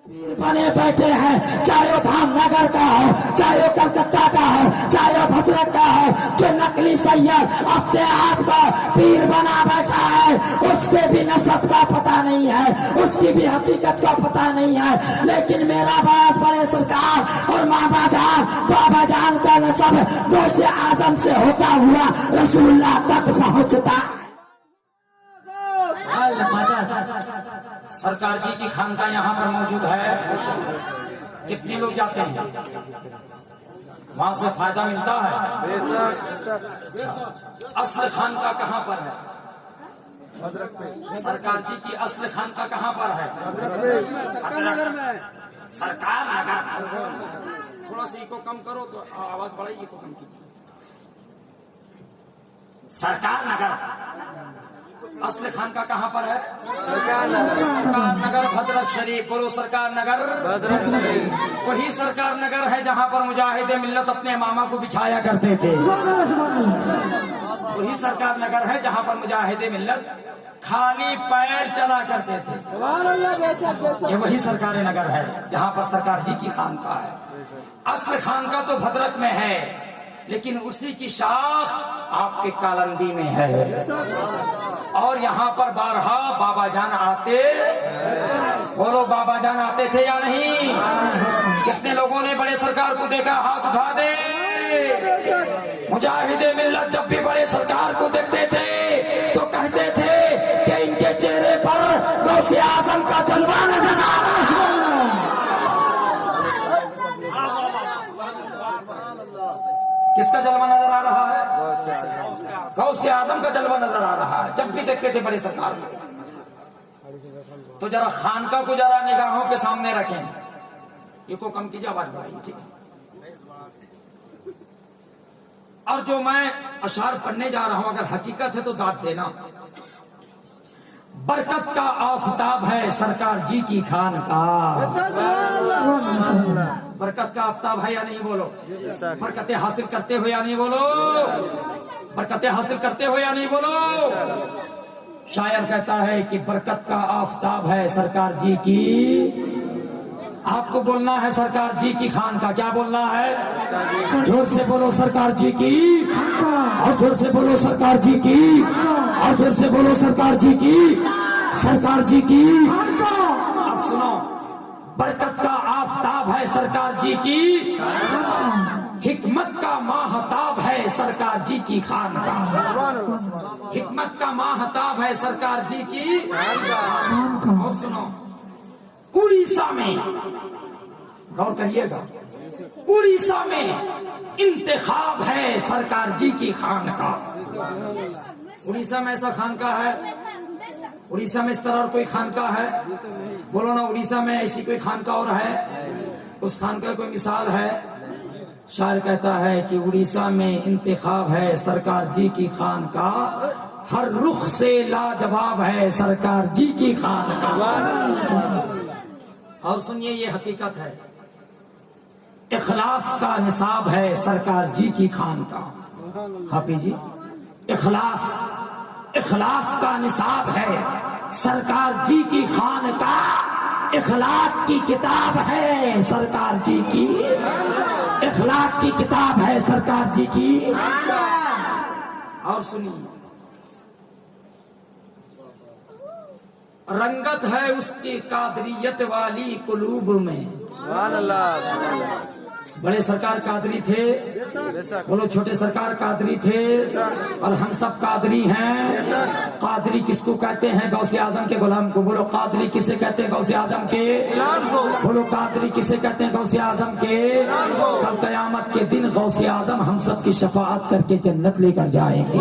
बने बैठे हैं, चाहे वो धामनगर का हो, चाहे वो कलकत्ता का हो, चाहे वो भद्रक का हो, जो नकली सैयद अपने आप को पीर बना बैठा है, उसके भी नसब का पता नहीं है, उसकी भी हकीकत का पता नहीं है। लेकिन मेरा बास बड़े सरकार और बाबा जान का नसब गौसे आजम से होता हुआ रसूलुल्लाह तक पहुंचता। सरकार जी की खानका यहाँ पर मौजूद है। कितने लोग जाते हैं, वहां से फायदा मिलता है। असल खानका कहाँ पर है? सरकार जी की असल खानका कहाँ पर है? सरकार नगर। थोड़ा सा इको कम करो तो आवाज बढ़ाइए, इको कम कीजिए। सरकार नगर असल खानका कहाँ पर है? सरकार नगर भद्रक शरीफ। बोलो सरकार नगर। वही सरकार नगर है जहाँ पर मुजाहिदे मिल्लत अपने मामा को बिछाया करते थे। वही सरकार नगर है जहाँ पर मुजाहिदे मिल्लत खाली पैर चला करते थे। ये वही सरकार नगर है जहाँ पर सरकार जी की खानका है। असल खानका तो भद्रक में है, लेकिन उसी की शाख आपके कालंदी में है। और यहाँ पर बारहा बाबा जान आते। बोलो बाबा जान आते थे या नहीं? कितने लोगों ने बड़े सरकार को देखा? हाथ उठा दे। मुजाहिदे मिल्लत जब भी बड़े सरकार को देखते थे तो कहते थे कि इनके चेहरे पर गौसे आजम का जलवा नजर आ रहा है। किसका जलवा नजर आ रहा है? गौसे आजम का जलवा नजर आ रहा है। जब भी देखते थे बड़े सरकार को। तो जरा खानका को जरा निगाहों के सामने रखें। इको कम कीजिए, आवाज बढ़ाइए, ठीक है। और जो मैं अशार पढ़ने जा रहा हूं, अगर हकीकत है तो दाद देना। बरकत का आफताब है सरकार जी की खानका। बरकत का आफताब है या नहीं? बोलो। बरकतें हासिल करते हो या नहीं? बोलो। बरकतें हासिल करते हो या नहीं? बोलो। शायर कहता है कि बरकत का आफताब है सरकार जी की। आपको बोलना है सरकार जी की खानका। क्या बोलना है? जोर से बोलो सरकार जी की, और जोर से बोलो सरकार जी की, और जोर से बोलो सरकार जी की, सरकार जी की। अब सुनो, बरकत का आफताब है सरकार जी की, हिकमत का माहताब है सरकार जी की खानका। हिकमत का माहताब है सरकार जी की। और सुनो, उड़ीसा में, गौर करिएगा, उड़ीसा में इंतखाब है सरकार जी की खानका। उड़ीसा में ऐसा खानका है? उड़ीसा में इस तरह और कोई खानका है? बोलो ना, उड़ीसा में ऐसी कोई खानका और है? उस खानका कोई मिसाल है? शायर कहता है कि उड़ीसा में इंतखाब है सरकार जी की खानका, हर रुख से लाजवाब है सरकार जी की खानका। और सुनिए, ये हकीकत है, इखलास का निसाब है सरकार जी की खानका। हाफिज जी, इखलास का निसाब है सरकार जी की खानका। इखलाक की किताब है सरकार जी की। इखलाक की किताब है सरकार जी की। और सुनिए, रंगत है उसकी कादरियत वाली कुलूब में। बड़े सरकार कादरी थे, बोलो छोटे सरकार कादरी थे, और हम सब कादरी हैं। कादरी किसको कहते हैं? गौसे आजम के गुलाम को। बोलो कादरी किसे कहते हैं? गौसे आजम के गुलाम को। बोलो कादरी किसे कहते हैं? गौसे आजम के गुलाम को। कल कयामत के दिन गौसे आजम हम सब की शफाअत करके जन्नत लेकर जाएंगे।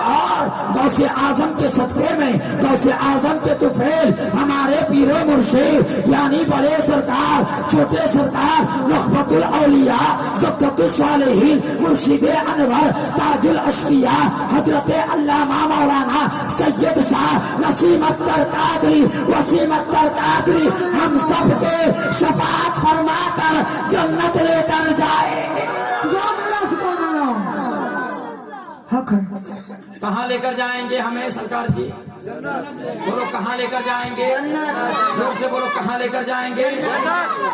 और गौसे आजम के सदक़े में, गौसे आजम के तुफैल हमारे पीरे मुर्शिद यानी बड़े सरकार, छोटे सरकार, नखबतुल औलिया, ज़ब्तुल सालिहीन, मुर्शिद अनवर, ताजुल अशकिया, हजरत अल्लामा मौलाना सैयद शाह नसीम अख्तर कादरी, वसीम अख्तर कादरी हम सब के शफाअत फरमाकर जन्नत लेकर जाएंगे। کہاں لے کر جائیں گے ہمیں سرکار جی؟ بولو کہاں لے کر جائیں گے؟ زور سے بولو کہاں لے کر جائیں گے؟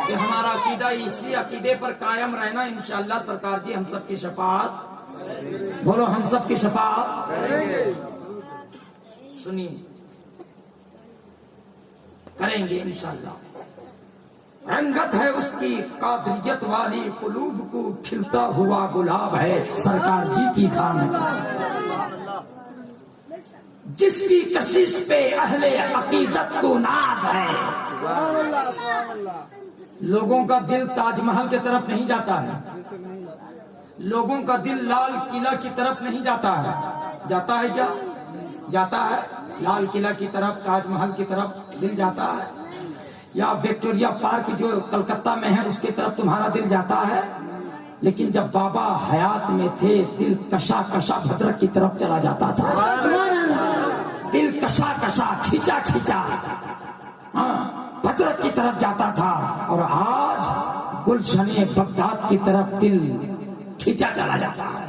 کہ ہمارا عقیدہ اسی عقیدے پر قائم رہنا، انشاءاللہ سرکار جی ہم سب کی شفاعت، بولو ہم سب کی شفاعت سنیے کریں گے انشاءاللہ۔ رنگت ہے اس کی قادریت والی، قلوب کو کھلتا ہوا گلاب ہے سرکار جی کی خانقاہ، جس کی کشش پہ اہل عقیدت کو ناز ہے۔ لوگوں کا دل تاج محل کی طرف نہیں جاتا ہے، لوگوں کا دل لال قلعہ کی طرف نہیں جاتا ہے، جاتا ہے کیا؟ جاتا ہے لال قلعہ کی طرف، تاج محل کی طرف دل جاتا ہے، یا وکٹوریا پارک جو کلکتہ میں ہے اس کی طرف تمہارا دل جاتا ہے؟ لیکن جب بابا حیات میں تھے دل کشا کشا بھدرک کی طرف چلا جاتا تھا، دل کشا کشا کھینچا کھینچا بھدرک کی طرف جاتا تھا، اور آج گلشن بغداد کی طرف دل کھینچا چلا جاتا ہے۔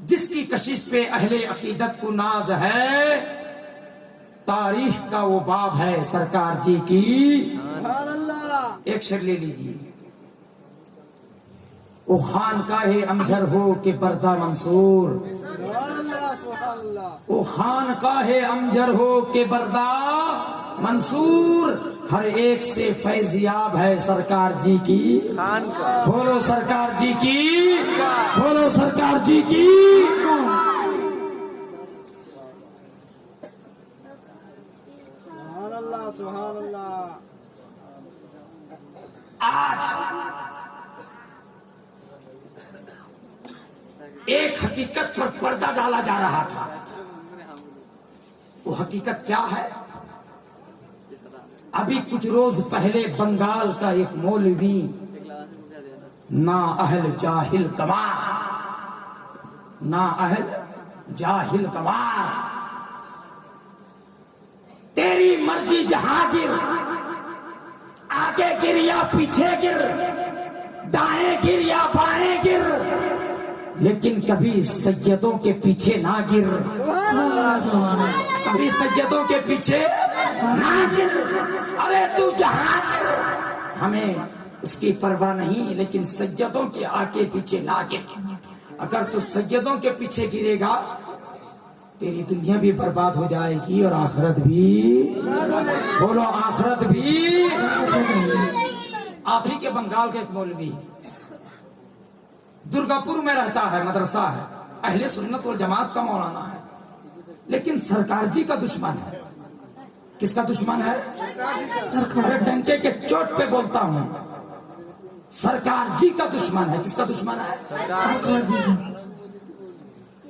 جس کی کشش پہ اہل عقیدت کو ناز ہے، تاریخ کا وہ باب ہے سرکار جی کی۔ ایک شعر لے لیجیے، او خانقاہ امجر ہو کہ بردہ منصور، او خانقاہ امجر ہو کہ بردہ منصور، ہر ایک سے فیضیاب ہے سرکار جی کی، بولو سرکار جی کی، بولو سرکار جی کی۔ سبحان اللہ۔ آج ایک حقیقت پر پردہ ڈالا جا رہا تھا، وہ حقیقت کیا ہے؟ ابھی کچھ روز پہلے بنگال کا ایک مولوی نا اہل جاہل کمار، نا اہل جاہل کمار، تیری مرضی جہاں گر، آگے گر یا پیچھے گر، دائیں گر یا بائیں گر، لیکن کبھی سیدوں کے پیچھے نہ گر، کبھی سیدوں کے پیچھے نہ گر۔ ارے تو جہاں گر، ہمیں اس کی پرواہ نہیں، لیکن سیدوں کے آگے پیچھے نہ گر۔ اگر تو سیدوں کے پیچھے گرے گا تیری دنیا بھی برباد ہو جائے گی اور آخرت بھی، بولو آخرت بھی۔ آپ ہی کے بنگال کے ایک مولوی درگا پور میں رہتا ہے، مدرسہ ہے، اہل سنت والجماعت کا مولانا ہے، لیکن سرکار جی کا دشمن ہے۔ کس کا دشمن ہے؟ ارے ڈنکے کے چوٹ پہ بولتا ہوں، سرکار جی کا دشمن ہے۔ کس کا دشمن ہے؟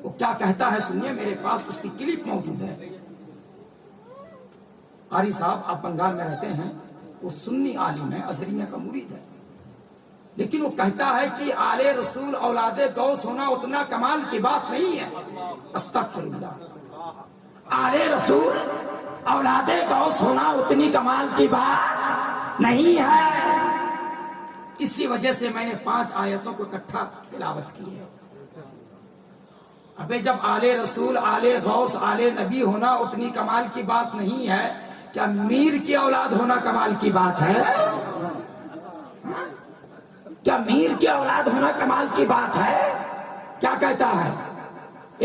وہ کیا کہتا ہے سنیے، میرے پاس اس کی کلپ موجود ہے۔ قاری صاحب آپ بنگال میں رہتے ہیں، وہ سنی عالم ہے، ازہریہ کا مرید ہے، لیکن وہ کہتا ہے کہ آل رسول اولاد غوث ہونا اتنا کمال کی بات نہیں ہے۔ استغفر اللہ، آل رسول اولاد غوث ہونا اتنی کمال کی بات نہیں ہے۔ اسی وجہ سے میں نے 5 آیتوں کو اکٹھا تلاوت کی ہے۔ ابے جب آل رسول، آل غوث، آل نبی ہونا اتنی کمال کی بات نہیں ہے، کیا میر کی اولاد ہونا کمال کی بات ہے؟ کیا میر کی اولاد ہونا کمال کی بات ہے؟ کیا کہتا ہے؟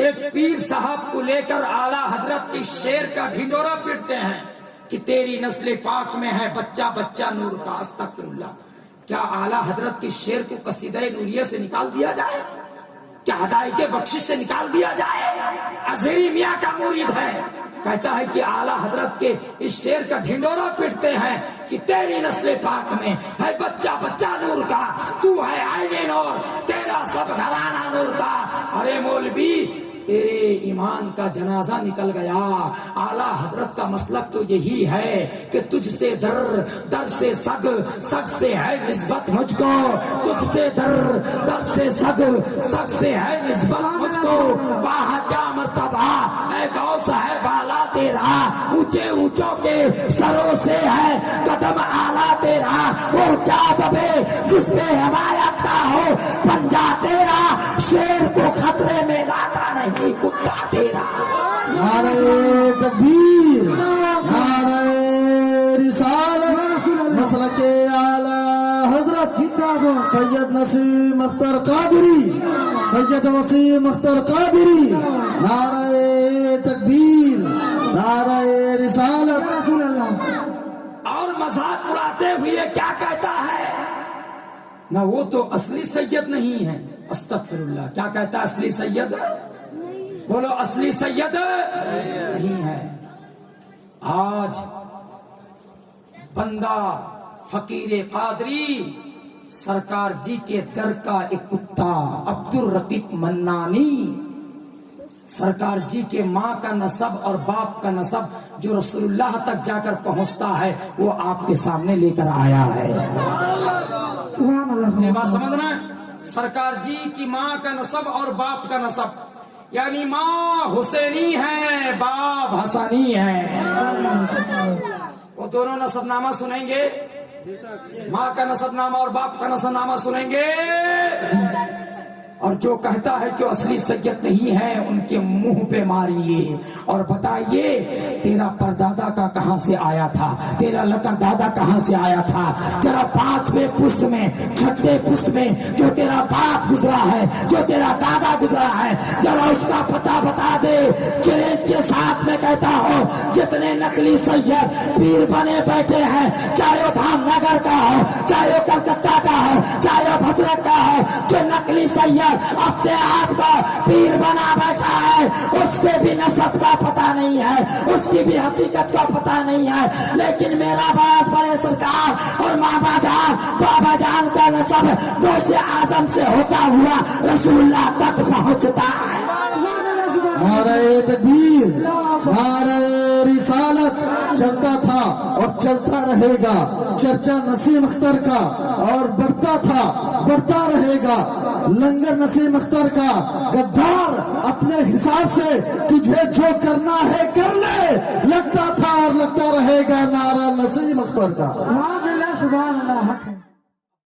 ایک پیر صاحب کو لے کر اعلیٰ حضرت کی شیر کا ڈھنڈورا پیٹتے ہیں کہ تیری نسل پاک میں ہے بچہ بچہ نور کا۔ استغفر اللہ، کیا اعلیٰ حضرت کی شیر کو قصیدہ نوریہ سے نکال دیا جائے؟ کیا ہدایت بخشش سے نکال دیا جائے؟ ازہری میاں کا مرید ہے، کہتا ہے کہ اعلیٰ حضرت کے اس شعر کا ڈھنڈورا پیٹتے ہیں کہ تیری نسل پاک میں ہے بچہ بچہ نور کا، تو ہے عین نور، تیرا سب گھرانہ نور کا۔ ارے مولوی، تیرے ایمان کا جنازہ نکل گیا۔ اعلیٰ حضرت کا مسلک تو یہی ہے کہ تجھ سے در، در سے سگ، سگ سے ہے نسبت مجھ کو، تجھ سے در، در سے سگ، سگ سے ہے نسبت مجھ کو۔ واہ کیا مرتبہ اے غوث ہے بالا तेरा, ऊंचे ऊंचों के सरों से है कदम आला तेरा, वो क्या दबे जिसपे हिमायत का हो पंजा तेरा, शेर को खतरे में लाता नहीं कुत्ता तेरा। नारे तकबीर, नारे रिसालत, मसलके आला हजरत सैयद नसीम अख्तर कादरी, सैयद वसीम अख्तर कादरी। नारे तकबीर, नारे रिसालत। और मजाक उड़ाते हुए क्या कहता है ना, वो तो असली सैयद नहीं है। अस्तगफिरुल्लाह, क्या कहता है? असली सैयद, बोलो असली सैयद नहीं है। आज बंदा फकीर कादरी सरकार जी के दर का एक कुत्ता अब्दुल रतीक मन्नानी, सरकार जी के माँ का नसब और बाप का नसब जो रसूलुल्लाह तक जाकर पहुंचता है, वो आपके सामने लेकर आया है। ये बात समझना, सरकार जी की माँ का नसब और बाप का नसब, यानी माँ हुसैनी है, बाप हसनी है। वो दोनों नसबनामा सुनेंगे, माँ का नसबनामा और बाप का नसबनामा सुनेंगे। और जो कहता है कि असली सैयद नहीं है, उनके मुंह पे मारिए और बताइए तेरा परदादा का कहां से आया था, तेरा लकर दादा कहां से आया था। जरा 5वें पुष्ट में, 6ठे पुष्ट में जो तेरा बाप गुजरा है, जो तेरा दादा गुजरा है, जरा उसका पता बता दे। चैलेंज के साथ में कहता हो, जितने नकली सैयद पीर बने बैठे हैं, चाहे वो धामनगर का हो, चाहे वो कलकत्ता का हो, चाहे वो भद्रक का हो, जो नकली सैयद अपने आप को पीर बना बैठा है, उसके भी नसब का पता नहीं है, उसकी भी हकीकत का पता नहीं है। लेकिन मेरा बास बड़े सरकार और मामा जान बाबा जान का नसब गौसे आजम से होता हुआ रसूलुल्लाह तक पहुंचता है। नारे तकबीर, नारे रिसालत। चलता था और चलता रहेगा चर्चा नसीम अख्तर का, और बढ़ता था बढ़ता रहेगा लंगर नसीम अख्तर का। गद्दार, अपने हिसाब से तुझे जो करना है कर ले, लगता था और लगता रहेगा नारा नसीम अख्तर का। सुभान अल्लाह, हक है।